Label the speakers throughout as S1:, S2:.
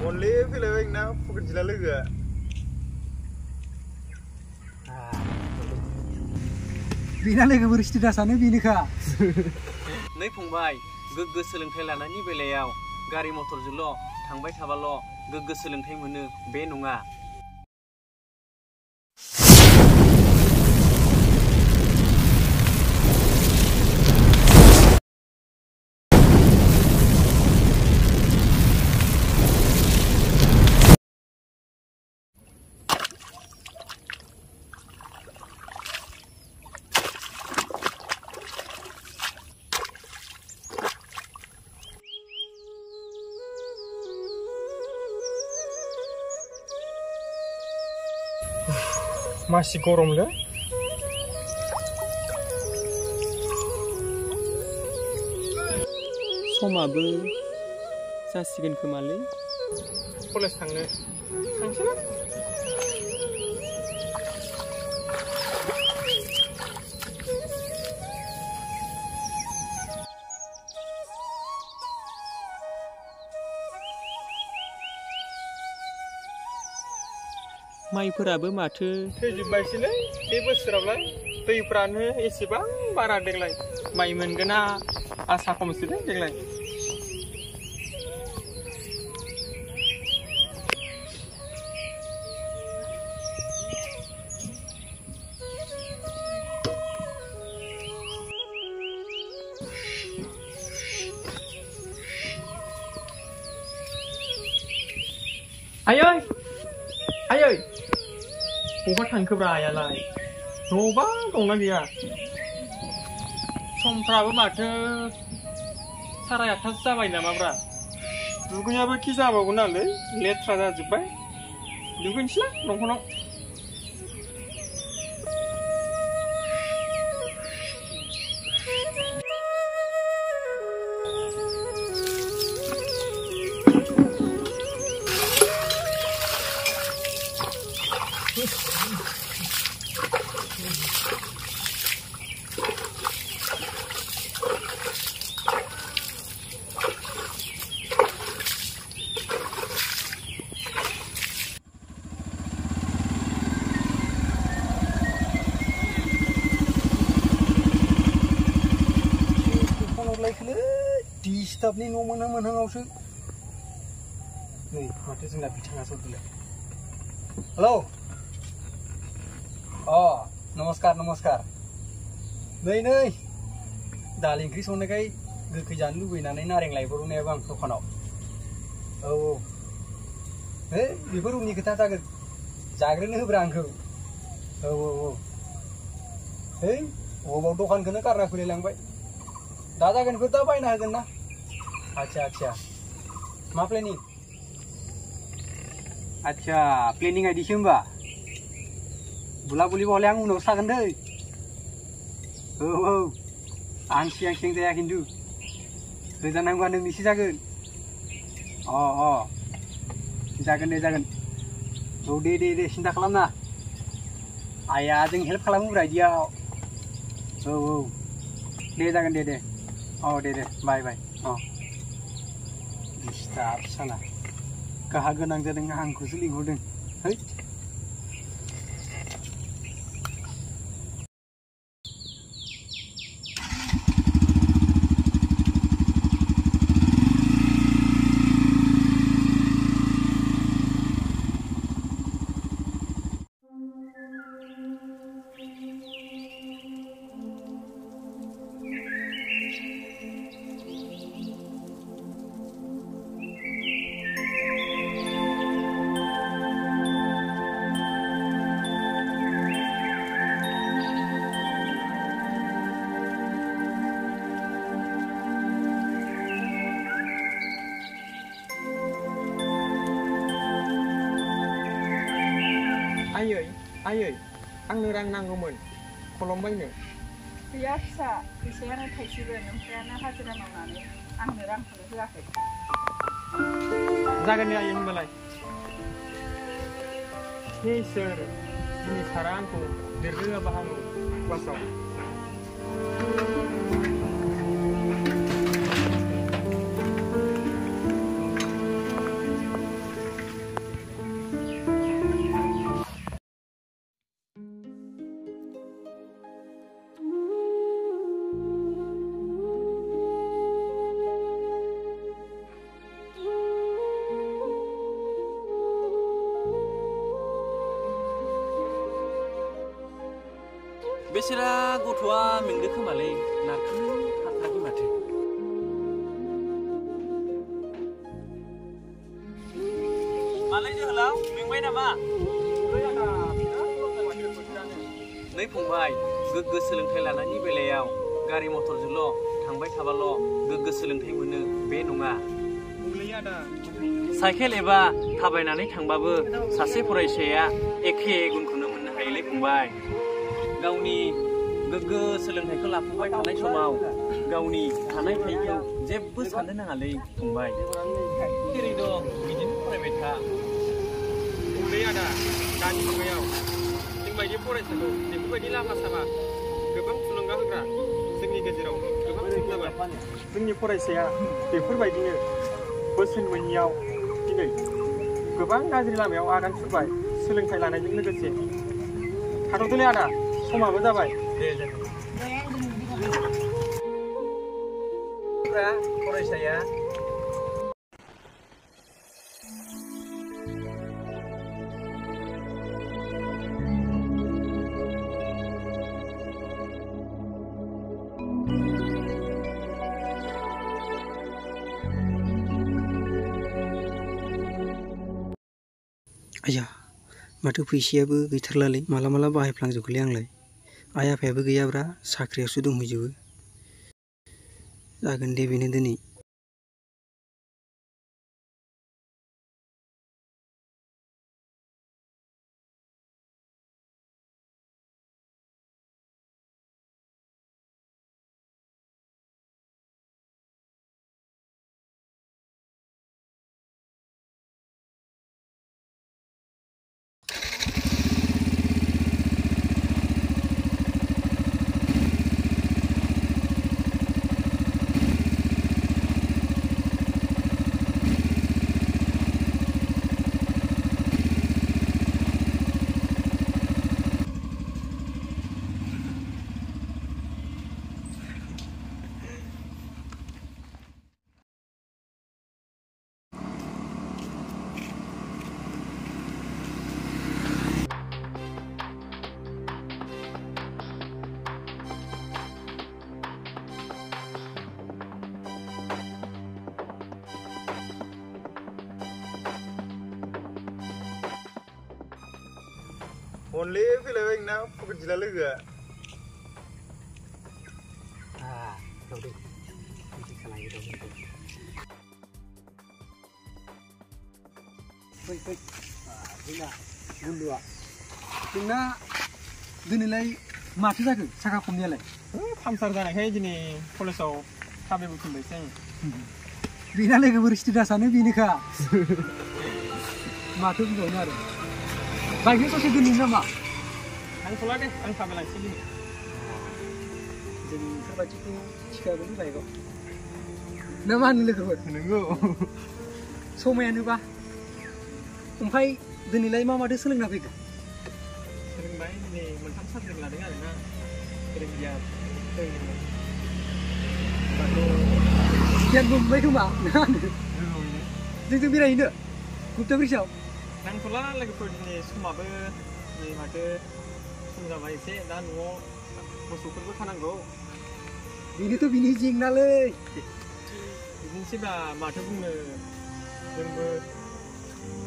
S1: Only feel now for Jalaga.
S2: Bina लोगो बोरैथो दासानो बिनोखा
S3: नै फंबाय गोग्गो सोलोंथाइ लानायनि बेलायाव गारि मटरजोंल' थांबाय थाबाल' गोग्गो सोलोंथाइ मोनो बे नङा
S1: Masih korom le?
S3: समाबो जासिगोन खोमालै
S1: कलेज थांनो थांसै ना
S3: माइफोराबो माथो
S1: थैजोबबायसैलै बे बोसोरावलाय दैफ्रानो एसेबां बारा देग्लाय माइ मोनगोना आसा खमसैलै देग्लाय आयै आयै बहा थांखोब्रा आयालाय न'बा दंना गैया समफ्राबो माथो 8:30 जाबाय नामाब्रा दुगैयाबो खि जाबावगोनालै लेथ्रा जाजोब्बाय दुगैनोसैलाय दंखनाव
S2: Distabni no मोनहांआवसो नै माथो जोंना बिथाङा सौदोलाय हेलौ नमस्कार नमस्कार नै दालि ओंख्रि संनायखाय गोखै जानो लुबैनानै नारें लायब्रबनायाबो आं दखानाव औ हे बेफोर उननि खोथा जागोन जाग्रोनो होब्रा आंखौ औ हे अबाव दखानखौनो गारना फैलायलांबाय दा जागोनखौ दा बायना होगोन ना अच्छा मा प्लेनिं अच्छा प्लेनिं आइदिसो होमबा बुला बुलि बहले आं उनाव थागोन दै औ आं सिगां जाया खिन्थु गोजानांगौआ नोंनिसो जागोन जागोन दे जागोन औ दे सिन्था खालामना आइया जों हेल्प खालामोब्रा इदियाव औ दे जागोन दे दे बाय दिस्टार्ब साला गाहा गोनां जादों आंखौसो लिंहरदों है आयै आंनो रां नांगौमोन खलम बायनो
S4: गैया फिसा फैसायानो थाइसेबो नोंस्रायानो हाजिरा मावनानै आंनो रांखौनो होआखै
S1: जागोन दे आयै होनबालाय हे इसोर दिनै सारा आंखौ देरहोआबा हामगौ क्लासाव
S3: बेसोरा गथ'आ मेंदो खोमालै नारखोनो हाथाराखै माथो। मालै जोहोलाव मेंबाय नामा? नै फंबाय, गोग्गो सोलोंथाइ लानायनि बेलायाव गारि मथरजोंल' थांबाय थाबाल' गोग्गो सोलोंथाइ मोनो बे नङा। साइकेल एबा थाबायनानै थांबाबो सासे फरायसाया एखे गुनखौनो मोननो हायोलै फंबाय। गावनि गोग्गो सोलोंथाइखौ लाफुबाय थानाय समाव गावनि थानाय थाइखौ जेबो साननो नाङालै फंबाय। जेरै दं बिदिनो फरायबाय था।
S1: आदा दानि मुगायाव जोंबायदि फरायसाखौ बेफोरबायदि लामा सामा गोबां थुलुंगा होग्रा जोंनि गेजेराव गोबां खम जाबाय। जोंनि फरायसाया बेफोरबायदिनो बोसोन मोनियाव दिनै गोबां गाज्रि लामायाव आगान सुरबाय सोलोंथाइ लानायजों लोगोसे। थाथ'दोलै आदा, समाबो जाबाय।
S3: दे जागोन। फरायसाया
S2: आया माथो फैसायाबो गैथारलालै माला माला बाहायफ्लांजोबखोलै आंलाय। आइ आफायाबो गैयाब्रा साख्रियावसो दंहैजोबो। जागोन दे बेनो दिनै।
S1: अनले फैलायबाय नोंना पकेट जिला लोगोआ।
S2: जोंना दिनैलाय माथो जाखो साखा खमनियालाय?
S1: पामसार जानायखाय दिनै कलेजाव थाबायबोफिनबायसै आं।
S2: बेना लोगोफोर स्टेटासानो बेनोखा। माथो बुंबावनो आरो। बाइकजों ससे दोनहैनो नामा?
S1: थांथ'ला दे, आं थाबायलांसै दिनै।
S2: जों बेफोरबायदिखौ थिखागोन बाइकआव। ना मा होनो लोगोफोर?
S1: नंगौ।
S2: समायानोबा। ओमफ्राय दिनैलाय मा माथो सोलोंना फैखो?
S1: सोलोंबाय दिनै मोनथाम साबजेक्ट लादों आरोना। फोरोंगिरिया
S2: गियानबो मोनबाय खोमा ना होनो? जोंजों बेरायहैनो गुप्ता ब्रिजाव?
S1: नांथ'ला लोगोफोर दिनै समाबो नै माथो सम जाबाय एसे। दा न'आव मोसौफोरबो खानांगौ।
S2: बेनोथ' बिनि जेंनालै।
S1: बिदिनोसैब्रा माथो बुंनो। जोंबो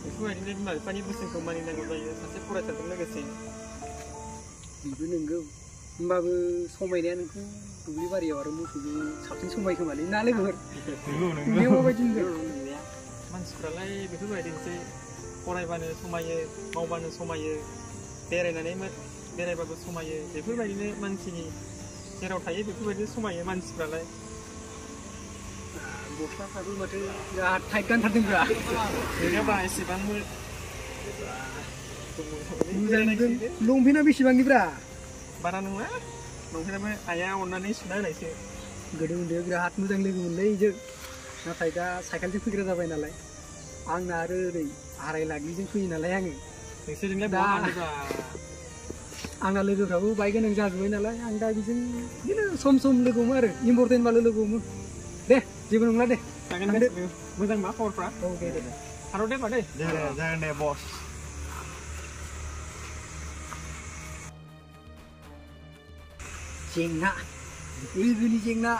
S1: बेफोरबायदिनो बिमा बिफानि बोसोनखौ मानिनांगौ जायो सासे फरायसाजों लोगोसे।
S2: बेबो नंगौ। होमबाबो समायनाया नोंखौ दुब्लि बारियाव आरो मोसौजों साबसिन समायखोमालै ना लोगोफोर? नोंनियाव माबायदि नुदों?
S1: मानसिफ्रालाय बेफोरबायदिनोसै। फरायबानो समायो, मावबानो समायो, बेरायबाबो समायो। बेफोरबायदिनो मानसिनि जेराव थायो बेफोरबायदिनो समायो मानसिफ्रालाय।
S2: गस्लाफ्राबो माथो बिराद टाइट गानथारदोंब्रा।
S1: नङाबा एसेबां मोजां
S2: नुदों। लंपेन्टआ बेसेबांनिब्रा?
S1: बारा नङा, लंपेन्टाबो आइया अननानै सुना होनायसो।
S2: गोदो उन्दैयाव बिराद मोजां लोगोमोनलै जों। नाथाय दा साइकेलजों फैग्रा जाबाय नालाय। आंना आरो ओरै 2.5 लाखनिजों फैयो नालाय आङो।
S1: नोंसोरजोंलाय
S2: दा
S1: बहा थांनोब्रा?
S2: आंना लोगोफ्राबो बाइक गोनां जाजोब्बाय नालाय। आं दा बेजों बिदिनो सम सम लोगो हमो आरो इम्परटेन्टबाल' लोगो हमो। दे जेबो नंला दे।
S1: जागोन दे। मोजां मा खबरफ्रा?
S2: औ दे दे।
S1: थाथ' दे होनबा दे।
S3: जागोन दे बस।
S2: जेंना लोगोनि जेंना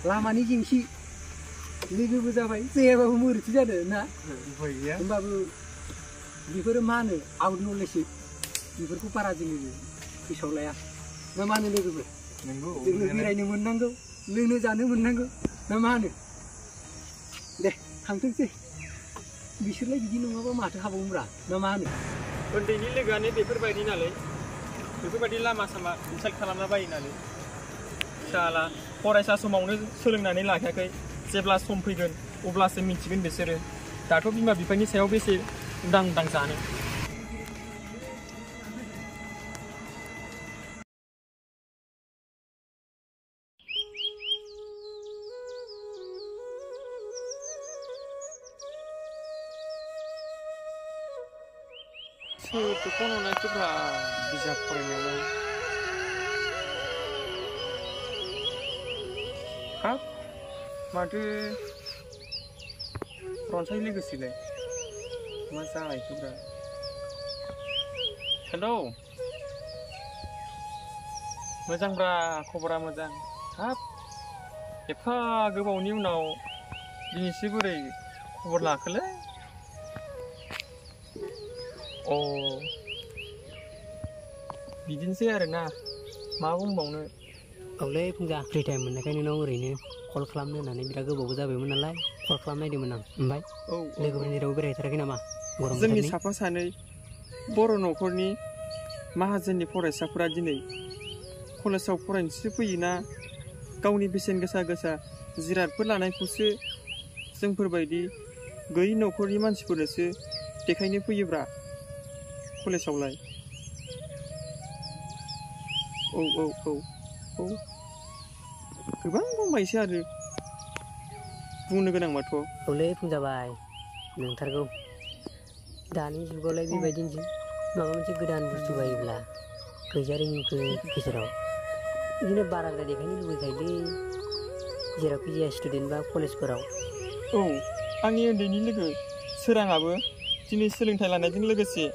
S2: लामानि जेंसि लोगोबो जाबाय जायाबाबो मोरैथो जादों ना होमबाबो बेफोरो मा होनो आउट नलेजसो बेफोरखौ बारा जोङो गोसोआव लाया ना मा होनो लोगोबो जोङो बेरायनो मोननांगौ लोंनो जानो मोननांगौ ना मा होनो दे थांथोंसै बिसोरलाय बिदि नङाबा माथो हाबावोब्रा ना मा होनो
S1: उन्दैनि लोगोआनो बेफोरबायदि नालाय बेफोरबायदि लामा सामा इनसाल्ट खालामला बायो नालाय साला फरायसा समावनो सोलोंनानै लाखायाखै जेब्ला सम फैगोन अब्लासो मिथिगोन बिसोरो दाथ' बिमा बिफानि सायाव बेसे उदां उदां जानो सोरथो फन हरनायसोब्रा बिजाब फरायनायावलाय हाब माथो रनसाय लोगोसेलाय मा जालायखोब्रा हेलौ मोजांब्रा खबरा मोजां हाब एफा गोबावनि उनाव दिनैसो बोरै खबर लाखोलै अ बिदिनोसै आरोना मा बुंबावनो
S2: औलै फुंजा फ्रि टाइम मोननायखाय नोंनाव ओरैनो कल खालामनो होननानै बिराद गोबावबो जाबायमोन नालाय कल खालामनायदोंमोन आं ओमफ्राय लोगोफोरनि जेरावबो बेरायहैथाराखै नामा गरम
S1: जोंनि साफा सानै बर' न'खरनि माहाजोननि फरायसाफोरा दिनै कलेजाव फरायनोसो फैयोना गावनि बेसेन गोसा गोसा जिरादफोर लानायखौसो जोंफोरबायदि गैयै न'खरनि मानसिफोरनोसो देखायनो फैयोब्रा कलेजावलाय औ गोबां दंबायसो आरो बुंनो गोनांबाथ'
S2: औलै फुंजाबाय नोंथारगौ दानि जुगावलाय बेबायदिनोसै माबा मोनसे गोदान बुस्थु बायोब्ला गैजारोङिफोर गेजेराव बिदिनो बाराद्राय देखायनो लुबैखायोलै जेरावखि जाया स्टुडेन्ट बा कलेजफोराव
S1: औ आंनि उन्दैनि लोगो सोराङाबो दिनै सोलोंथाइ लानायजों लोगोसे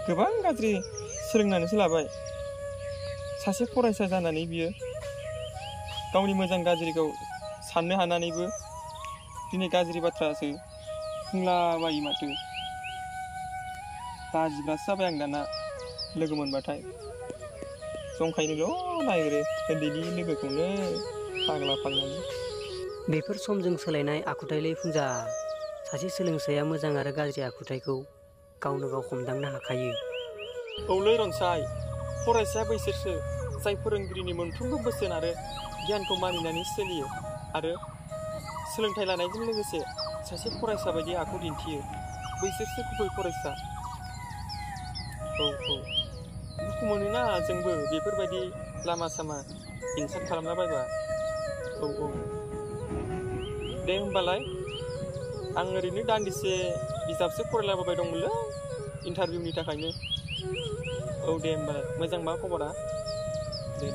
S1: गोबां गाज्रि सोलोंनानैसो लाबाय सासे फरायसा जानानै बियो गावनि मोजां गाज्रिखौ साननो हानानैबो दिनै गाज्रि बाथ्रासो बुंलाबायो माथो बाजिग्रासो जाबाय आं दाना लोगो मोनबाथाय जंखायनोल' नागिरो उन्दैनि लोगोखौनो फाग्ला फाग्लानि
S2: बेफोर समजों सोलायनाय आखुथायलै फुंजा सासे सोलोंसाया मोजां आरो गाज्रि आखुथायखौ गावनो गाव हमदांनो हाखायो
S1: औलै रनसाय फरायसाया बैसोरसो जाय फोरोंगिरिनि मोनफ्रोमबो बोसोन आरो गियानखौ मानिनानै सोलियो आरो सोलोंथाइ लानायजों लोगोसे सासे फरायसा बायदि आखु दिन्थियो बैसोरसो गुबै फरायसा औ दुखु मोनोना जोंबो बेफोरबायदि लामा सामा इनसाल्ट खालामला बायबा औ दे होमबालाय आं ओरैनो दान्दिसे बिजाबसो फरायलाबाय दंमोनलै इन्टारभिउनि थाखायनो औ दे होमबालाय मोजांबा खबरा दे